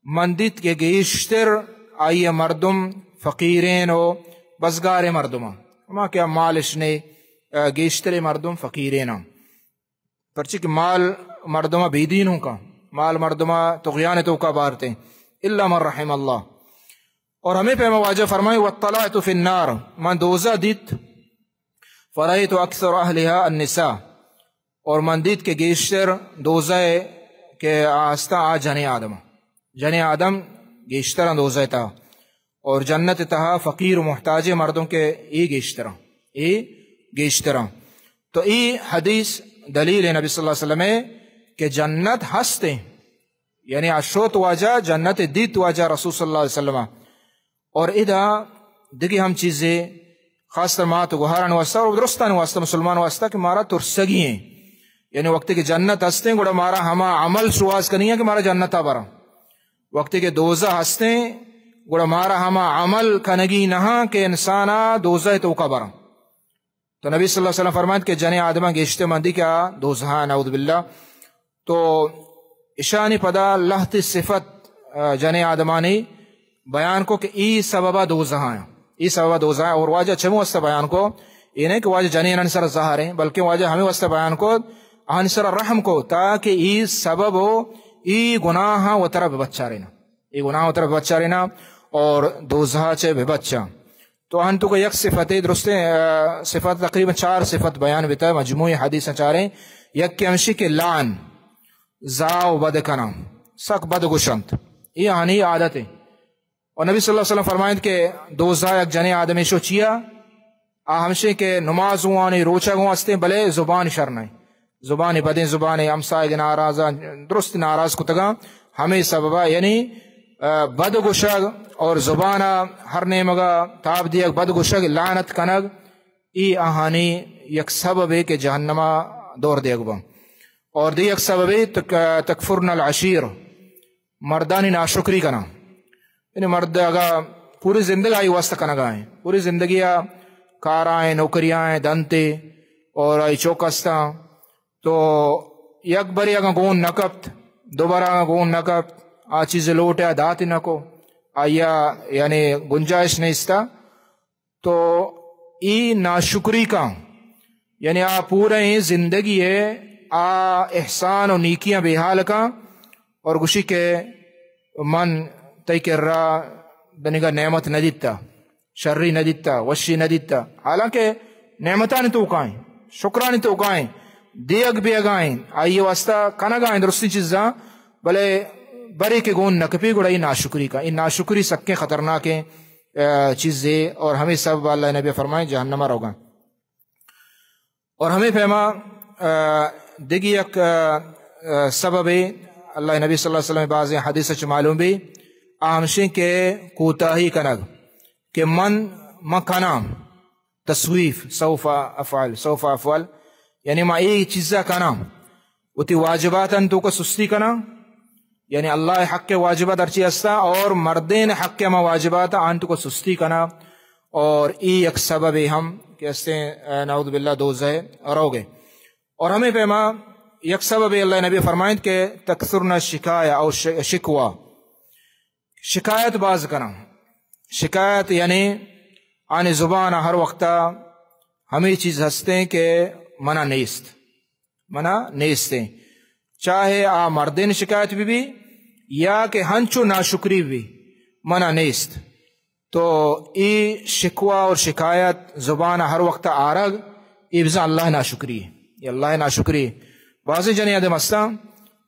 من دیت کے گیشتر آئیے مردم فقیرین ہو بزگار مردم اما کیا مالش نے گیشتر مردم فقیرین پرچہ کہ مال مردمہ بیدینوں کا مال مردمہ تغیان تو کا بارتے الا من رحم اللہ اور ہمیں پہ مواجہ فرمائے واطلعت فی النار من دوزہ دیت فرائیت اکثر اہلها النساء اور من دیت کے گیشتر دوزہ کے آستا جن آدم گیشتر دوزہ تا اور جنت تہا فقیر و محتاج مردوں کے ای گیشترا تو ای حدیث دلیل ہے نبی صلی اللہ علیہ وسلم کہ جنت ہستے یعنی اشوت واجہ جنت دیت واجہ رسول صلی اللہ علیہ وسلم اور ادا دیکھیں ہم چیزیں خاص طر ماں تو گہاران واسطہ اور درستان واسطہ مسلمان واسطہ کہ مارا ترسگی ہیں یعنی وقت کی جنت ہستے گوڑا مارا ہما عمل شواز کرنی ہے کہ مارا جنت آبارا وقت کے دوزہ ہستے گوڑا مارا ہما عمل کنگی نہا کہ انسانا دوزہ تو کبرا تو نبی صلی اللہ علیہ وسلم فرمائد کہ جن آدمہ گیشتے مندی کیا دوزہ نعوذ باللہ تو اشانی پدا لہت صفت جن آدمانی بیان کو کہ ای سببہ دوزہ ہیں، ای سببہ دوزہ ہیں، اور واجہ چمو واسطہ بیان کو یہ نہیں کہ واجہ جنین انسر ظاہر ہیں، بلکہ واجہ ہمیں واسطہ بیان کو انسر رحم کو، تاکہ ای سبب ہو ای گناہ و طرف بچہ رہنا، ای گناہ و طرف بچہ رہنا اور دوزہ چے بھی بچہ. تو ہن تو کو یک صفت درستے صفت تقریباً 4 صفت بیان بیتا ہے مجموعی حدیث چاریں. یک کے ہمشی کے لعن زاو بد کنا سک بد گشنت، یہ ہنی عادت ہے. اور نبی صلی اللہ علیہ وسلم فرمائند کہ دوزہ یک جنے آدمی شو چیا ہمشے کے نماز ہوانی روچہ گو ہستے بلے زبان شرنائیں، زبان بدیں، زبان امسائے ناراضہ درست ناراض کتگا ہمیں سببہ یعنی بد گشگ اور زبانہ ہر نیمگا تاب دیگ بد گشگ لعنت کنگ ای آہانی یک سبب ہے کہ جہنمہ دور دیگ با. اور دی یک سبب ہے تکفرن العشیر مردانی ناشکری کنا، یعنی مرد اگا پوری زندگی آئی واسطہ کنگائیں، پوری زندگی کارائیں نوکریاں دنتے اور آئی چوکستا تو یک بری اگا گون نکبت دوبارہ اگا گون نکبت آ چیز لوٹیا داتی نکو آیا یعنی گنجائش نیستا. تو ای ناشکری کا یعنی آ پورے زندگی ہے آ احسان و نیکیاں بحال کا اور گوشی کے من تی کر رہا دنگا نعمت نہ دیتا، شرری نہ دیتا، وشی نہ دیتا، حالانکہ نعمتانی تو اکائیں شکرانی تو اکائیں دیگ بھی اگائیں آئیے واسطہ کنگائیں درستی چیزاں بلے بری کے گون نکپی گوڑا یہ ناشکری کا، یہ ناشکری سکیں خطرناک چیزیں اور ہمیں سب اللہ نبی فرمائیں جہنمہ روگا. اور ہمیں فہما دیگی ایک سبب اللہ نبی صلی اللہ علیہ وسلم بعض حدیث چ معلوم بھی آمشیں کے کوتاہی کنگ کہ من مکنام تصویف سوف افعل یعنی ما ای چیزا کنام وتی واجبات انتو کا سستی کنا، یعنی اللہ حق کے واجبات ارچی استا اور مردین حق کے ما واجبات انتو کا سستی کنا. اور ای ایک سبب ہم کہ استے نعوذ باللہ دوزہ روگے. اور ہمیں فہما یک سبب اللہ نبی فرمائیں کہ تکثرنا شکایہ او شکوہ شکایت باز کنا، شکایت یعنی آن زبان ہر وقتا ہمیں چیز ہستے کہ منع نیستے چاہے آ مردین شکایت بھی یا کہ ہنچو ناشکری بھی منع نیست. تو ای شکوہ اور شکایت زبان ہر وقت آرگ ای بزا اللہ ناشکری ہے، یہ اللہ ناشکری ہے. بعضی جنی ادم استا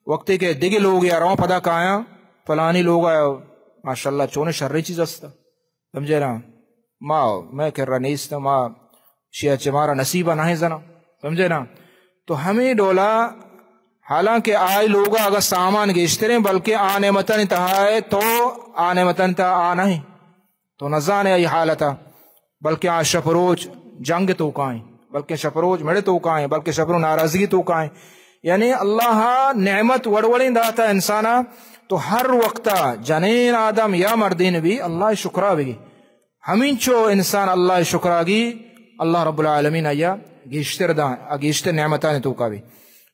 وقتی کہ دیگی لوگ یا رون پدا کایا فلانی لوگ آیا ماشاءاللہ چونے شرری چیز استا سمجھے نا میں کر رہا نیستا ما شیعہ چمارا نصیبہ نہ زنا سمجھے نا. تو ہمیں ڈولا حالانکہ آئی لوگا اگر سامان گیشتے رہیں بلکہ آنے متن تہائے تو آنے متن تا آنا ہی تو نزانے یہ حالتا بلکہ آ شپروج جنگ تو کائیں بلکہ شپروج مڑے تو کائیں بلکہ شپرو ناراضگی تو کائیں. یعنی اللہ نعمت وڑوڑیں داتا انسانا تو ہر وقتا جنین آدم یا مردین بھی اللہ شکرہ بھی ہمیں چو انسان اللہ شکرہ گی اللہ رب العالمین آیا گیشتر دان گیشتر نعمتان تو کا بھی.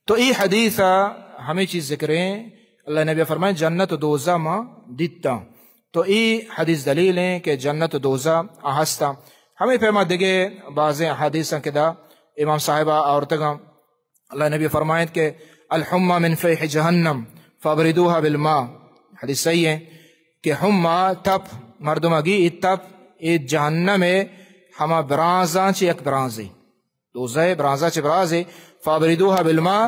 تو ای حدیث ہمیں چیز ذکریں اللہ نبی فرمائے جنت و دوزہ ما دیتا. تو ای حدیث دلیل ہیں کہ جنت و دوزہ آہستا. ہمیں فہما دیگے بعض حدیثاں کے دا امام صاحبہ عورتگاں اللہ نبی فرمائے کہ الحمہ من فیح جہنم فابردوها بالماء، حدیث صحیح ہے کہ حمہ تپ مردمگی ای تپ ای جہنم ہما برازاں چی ایک برازی دوزہ برازاں چی برازی فابردوها بالماء.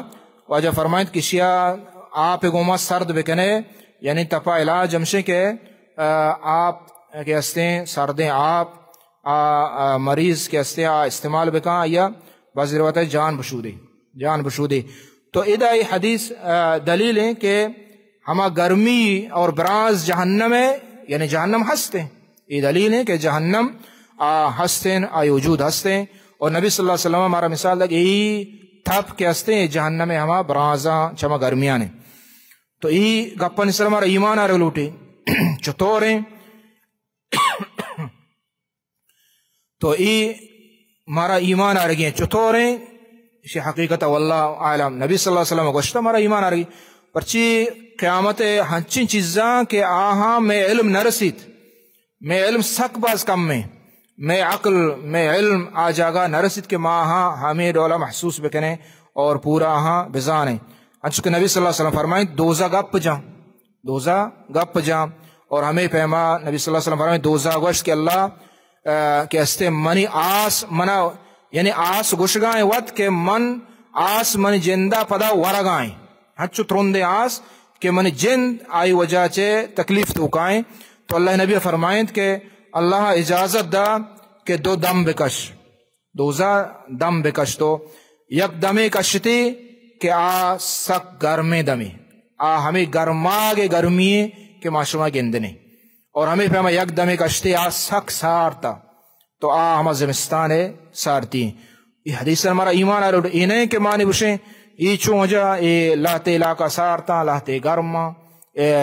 واجہ فرمائد کہ شیعہ آپ گوما سرد بکنے یعنی تپا علاج ہمشے کہ آپ کے ہستے سردیں آپ مریض کے ہستے استعمال بکاں یا بعض روایت ہے جان بشودی. تو ادائی حدیث دلیل ہے کہ ہما گرمی اور براز جہنم ہے یعنی جہنم ہستے، یہ دلیل ہے کہ جہنم ہستے وجود ہستے. اور نبی صلی اللہ علیہ وسلم ہمارا مثال لگے یہی تھپ کے ہستے جہنم ہما برازاں چما گرمیاں نے. تو یہی گپا نسل ہمارا ایمان آ رہے لوٹے چطوریں تو ای ہمارا ایمان آ رہے چطوریں اسی حقیقت واللہ عالم نبی صلی اللہ علیہ وسلم گوشتا مرا ایمان آرگی پرچی قیامت ہنچین چیزاں کہ آہاں میں علم نہ رسید میں علم سک باز کم میں عقل میں علم آ جاگا نہ رسید کہ ماں ہاں ہمیں ڈولا محسوس بکنے اور پورا ہاں بزانے انچو کہ نبی صلی اللہ علیہ وسلم فرمائیں دوزہ گپ جاں اور ہمیں پیما نبی صلی اللہ علیہ وسلم فرمائیں دوزہ گوشت کہ اللہ کہ استے منی آس منا یعنی آس گوشگائیں وقت کہ من آس من جندہ پدا ورگائیں ہنچو ترندے آس کہ من جند آئی وجہ چے تکلیف توکائیں تو اللہ نبی فرمائیں کہ اللہ اجازت دا کہ دو دم بکش دوزہ دم بکش تو یک دمی کشتی کہ آ سک گرمے دمی آ ہمیں گرماگے گرمی کہ معشومہ گندنے اور ہمیں پیما یک دمی کشتی آ سک سارتا تو آ ہما زمستان سارتی یہ حدیث ہمارا ایمان آ رہا ہے انہیں کہ معنی بشیں ای چون وجہ لاتے علاقہ سارتا لاتے گرما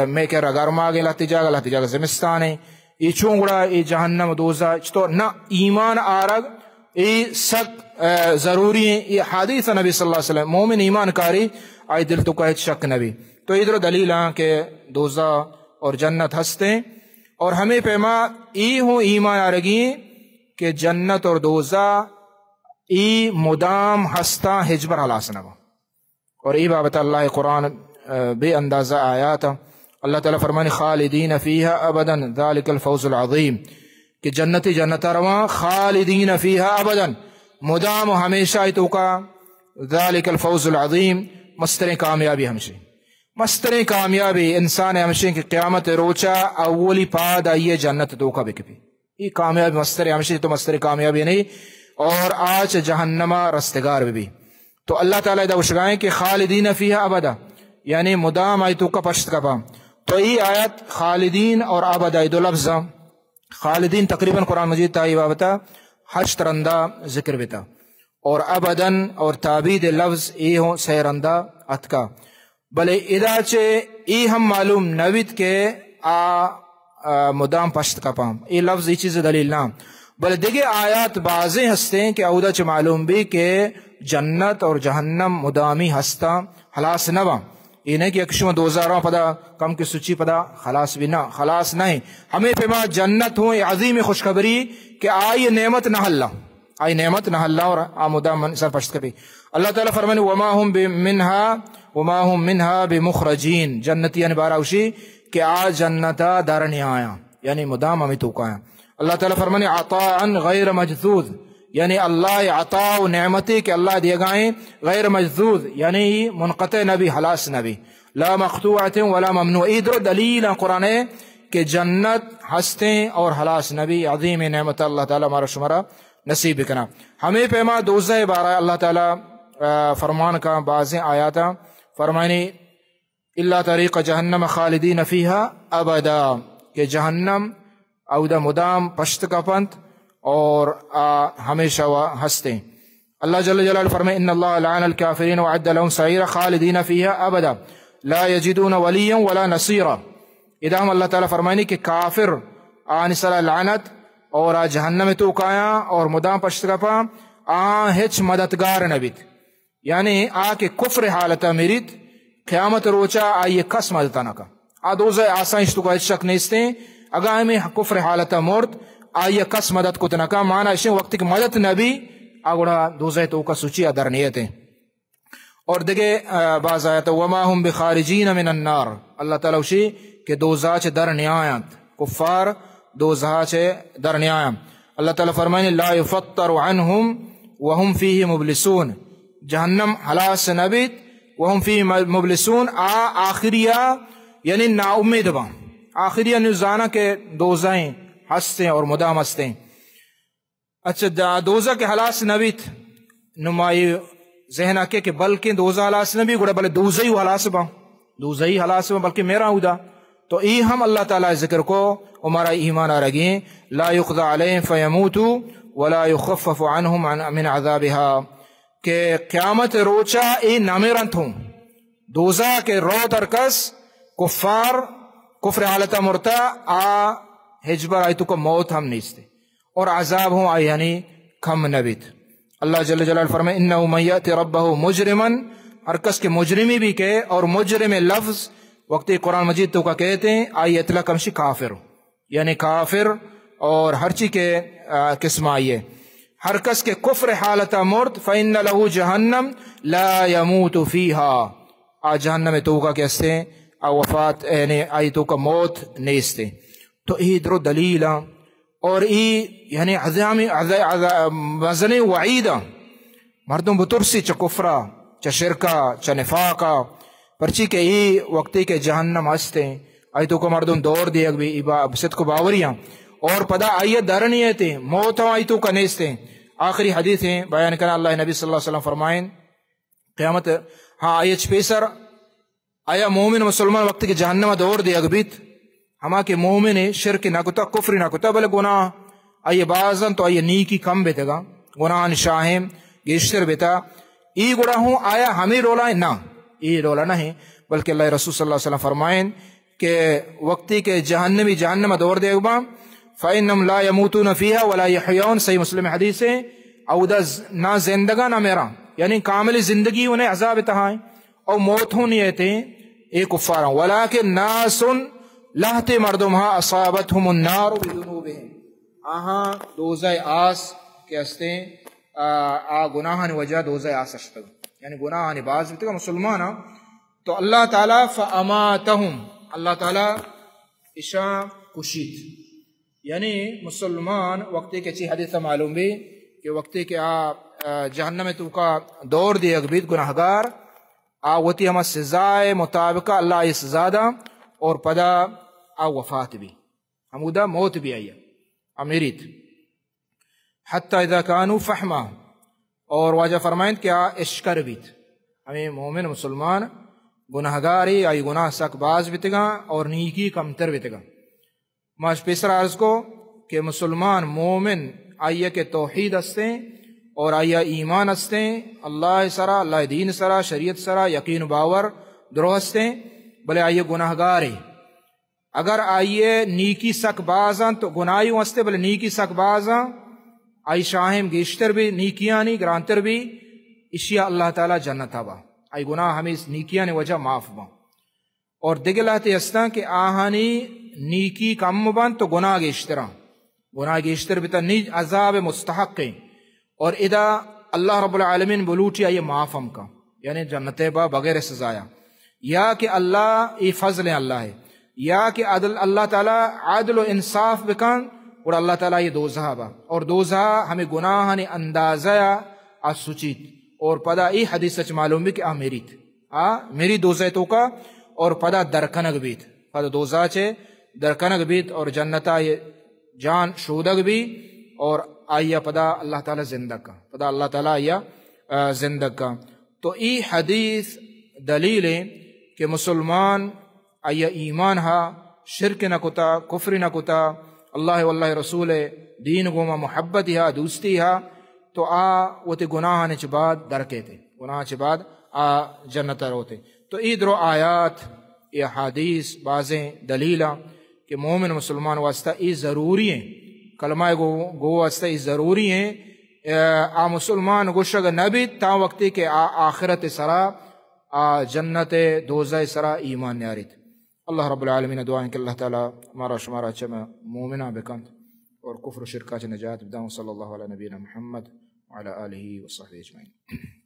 میں کہہ رہا گرما گے لاتے جاگا زمستان ہے ای چون گڑا ای جہنم دوزہ تو نہ ایمان آرگ ای سک ضروری ہے یہ حدیث نبی صلی اللہ علیہ وسلم مومن ایمان کاری آئی دل تو کہت شک نبی تو ادھر دلیل ہیں کہ دوزہ اور جنت ہستے اور ہمیں پیما ای ہوں ایمان آرگی کہ جنت اور دوزہ ای مدام ہستا ہجبر حلاس نبا اور ای بابت اللہ قرآن بے اندازہ آیات اللہ تعالیٰ فرمانی خالدین فیہا ابدا ذالک الفوز العظیم کہ جنتی جنتا رواں خالدین فیہا ابدا مدام ہمیشہ تو کا ذالک الفوز العظیم مستر کامیابی ہمشہ مستر کامیابی انسان ہمشہ کہ قیامت روچا اولی پاد آئیے جنت تو کا بکپی یہ کامیابی مستر ہمشہ تو مستر کامیابی نہیں اور آج جہنمہ رستگار بھی تو اللہ تعالیٰ دا وشگائیں کہ خالدین فیہا ابدا یعنی مدام آئی تو کا پشت کا پام تو یہ آیت خالدین اور ابدا دو لفظ خالدین تقریباً قرآن مجید تا یہ بابتا حج ترندہ ذکر بیتا اور ابداً اور تابید لفظ یہ ہوں سیرندہ اتکا بلے ادا چے ای ہم معلوم نوید کے مدام پشت کا پام یہ لفظ یہ چیز دلیل نام بلے دیگے آیات بازیں ہستے ہیں کہ اودا چے معلوم بھی کہ جنت اور جہنم مدامی ہستا خلاص نوا یہ نہیں کہ اکشم دوزاراں پدا کم کی سچی پدا خلاص بھی نہ خلاص نہیں ہمیں پیما جنت ہوں عظیم خوشخبری کہ آئی نعمت نہ اللہ اور مدام سر پشت کبھی اللہ تعالیٰ فرمانے وما هم منها بمخرجین جنتیان باراوشی کہ آ جنتا دارنی آیا یعنی مدام ہمیں توکایا اللہ تعالیٰ فرمانے عطاء غیر مجذوذ یعنی اللہ عطا و نعمتی کہ اللہ دیا گائیں غیر مجذوذ یعنی منقطع نبی حلاس نبی لا مقطوعت ولا ممنوع ادھر دلیل قرآن ہے کہ جنت ہستیں اور حلاس نبی عظیم نعمت اللہ تعالیٰ ہمارا شمارا نصیب کنا ہمیں پیما دوزہ بارہ اللہ تعالیٰ فرمان کا بعضیں آیاتا فرمائنی اللہ طریق جہنم خالدین فیہا ابدا کہ جہنم اودا مدام پشت کا پنت اور ہمیشہ ہستے اللہ جل جلالہ فرمائے ان اللہ لعن الکافرین وعد لهم سعیرا خالدین فیہا ابدا لا یجدون ولیا ولا نصیرا ادا ہم اللہ تعالیٰ فرمائنی کہ کافر آن صلاح لعنت اور جہنم تو کایا اور مدام پشت کا پا ہچ مددگار نبیت یعنی کے کفر حالتا میرید قیامت روچا آئیے کس مددتا نکا دوزہ آسائش تو کا شک نیستے اگاہ میں کفر حالتا مرد آئیے کس مدد کو تنکا مانا اشیں وقت کی مدد نبی آگوڑا دوزہ تو کا سوچی ادرنیت ہیں اور دیکھے بعض آیت وما هم بخارجین من النار اللہ تعالیٰ وشی کہ دوزہ چے در نیایت کفار دوزہ چے در نیایت اللہ تعالیٰ فرمائنے لا یفطر عنہم وهم فیہ مبلسون جہنم حلاس نبیت وهم فیہ مبلسون آخریہ یعنی نا امید با آخریہ نزانہ کے دوزہیں ہستے اور مدام ہستے اچھا دوزہ کے حلاس نبیت نمائی ذہن آکے کہ بلکہ دوزہ حلاس نبی گوڑا بلے دوزہ ہی حلاس با بلکہ میرا ہودا تو ای ہم اللہ تعالیٰ ذکر کو ہمارا ایمان آرگیں لا یقضى علیہم فیموتوا ولا یخفف عنہم من عذابها کہ قیامت روچا ای نامیرنت ہوں دوزہ کے رو ترکس کفار کفر حالتا مرتا ہجبر آئی تو کو موت ہم نیستے اور عذاب ہوں آئی یعنی کم نبیت اللہ جل جلالہ فرمائے انہ من یأتی ربہ مجرما، ہر کس کے مجرمی بھی کہ، اور مجرم لفظ وقتی قرآن مجید تو کا کہتے ہیں آئی اطلاق کمشی کافر، یعنی کافر اور ہر چیز کے قسم آئیے. ہر کس کے کفر حالت مرد فإن له جہنم لا يموت فیہا، جہنم تو کا کہتے ہیں وفات یعنی آئی تو کا موت نیستے. تو ای درو دلیل اور ای یعنی عظامی وزن وعیدہ مردم بترسی چا کفرہ چا شرکہ چا نفاقہ پرچی کہ ای وقتی کے جہنم ہستے آئی تو کا مردم دور دیگ بھی صدق باوریاں اور پدا آئیت درنیتے موت آئی تو کا نیستے. آخری حدیث ہیں بیان کرنا اللہ نبی صلی اللہ علیہ وسلم فرمائیں قیامت آیت پیسر آیا مومن مسلمان وقتی کے جہنم دور دیگ بیت ہما کے مومن شرک نہ کتا کفر نہ کتا بلے گناہ آئیے بازن تو آئیے نیکی کم بیتے گا گناہ نشاہم گیشتر بیتا ای گناہوں آیا ہمیں رولا ہے نہ ای رولا نہیں بلکہ اللہ رسول صلی اللہ علیہ وسلم فرمائیں کہ وقتی کے جہنمی جہنم دور دے گا فَإِنَّمْ لَا يَمُوتُونَ فِيهَا وَلَا يَحْيَوْنَ، صحیح مسلم حدیث ہے، او دا نہ زندگا نہ میرا یعنی کامل زندگی انہیں عذاب تہائیں اور موت ہونی ایتے اے کفاراں وَلَكِنْ نَاسٌ لہتے مردمہا اصابتہم النار بذنوبہم، آہاں دوزہ آس کے ہستے گناہاں وجہ دوزہ آس اشتگ یعنی گناہاں باز بیتے گا مسلمانا تو اللہ تعالیٰ فَأَمَاتَهُمْ، اللہ تعالیٰ اشا کشید. یعنی مسلمان وقتی کے چی حدیث معلوم بھی کہ وقتی کے جہنم تو کا دور دی اگبید گناہگار آوتی ہما سزائے مطابقہ اللہ یہ سزا دا اور پدا وفات بھی حمودہ موت بھی آئی امیریت حتی اذا کانو فحما، اور واجہ فرمائیں کیا اشکر بیت ہمیں مومن مسلمان گناہگاری آئی گناہ سک باز بیتے گا اور نیکی کمتر بیتے گا. ماش پیسر عرض کو کہ مسلمان مومن آئیے کے توحید ہستے اور آئیے ایمان ہستے اللہ سرا اللہ دین سرا شریعت سرا یقین باور درو ہستے بلے آئیے گناہگاری اگر آئیے نیکی سک بازاں تو گناہیوں ہستے بلے نیکی سک بازاں آئی شاہم گیشتر بھی نیکیانی گرانتر بھی اشیاء اللہ تعالیٰ جنت آبا آئی گناہ ہمیں نیکیانی وجہ معاف با اور دگلاتے ہستاں کہ آہانی نیکی کم بان تو گناہ گیشتر بتا نیج عذاب مستحق ہیں اور ادا اللہ رب العالمین بلوٹی آئیے معاف ہم کا یعنی جنت با بغیر سزایا یا کہ اللہ ای فضل اللہ ہے یا کہ اللہ تعالیٰ عدل و انصاف بکن اور اللہ تعالیٰ یہ دوزہ با اور دوزہ ہمیں گناہانی اندازہ سچیت اور پدا ای حدیث سچ معلوم بھی کہ میری دوزہ تو کا اور پدا درکنگ بیت پدا دوزہ چھے درکنگ بیت اور جنتا یہ جان شودگ بھی اور آئیا پدا اللہ تعالیٰ زندگ کا پدا اللہ تعالیٰ آئیا زندگ کا. تو ای حدیث دلیل ہے کہ مسلمان آئیا ایمان ہا شرک نہ کتا کفر نہ کتا اللہ واللہ رسول دین گوما محبت ہا دوستی ہا تو وہ تے گناہ نے بعد درکے تھے گناہ چ بعد جنتا روتے. تو ای درو آیات یہ حدیث بازیں دلیلہ کہ مومن مسلمان واسطہ ای ضروری ہیں کلمہ گو واسطہ ای ضروری ہیں مسلمان گوشگ نبی تا وقتی کہ آخرت سرا جنت دوزہ سرا ایمان نیارت. اللہ رب العالمین دعائیں کہ اللہ تعالی ہمارا شمارا چمہ مومنہ بکند اور کفر و شرکہ چ نجات بداؤں. صلی اللہ علیہ نبینا محمد وعلی آلہ وصحبہ اجمعین.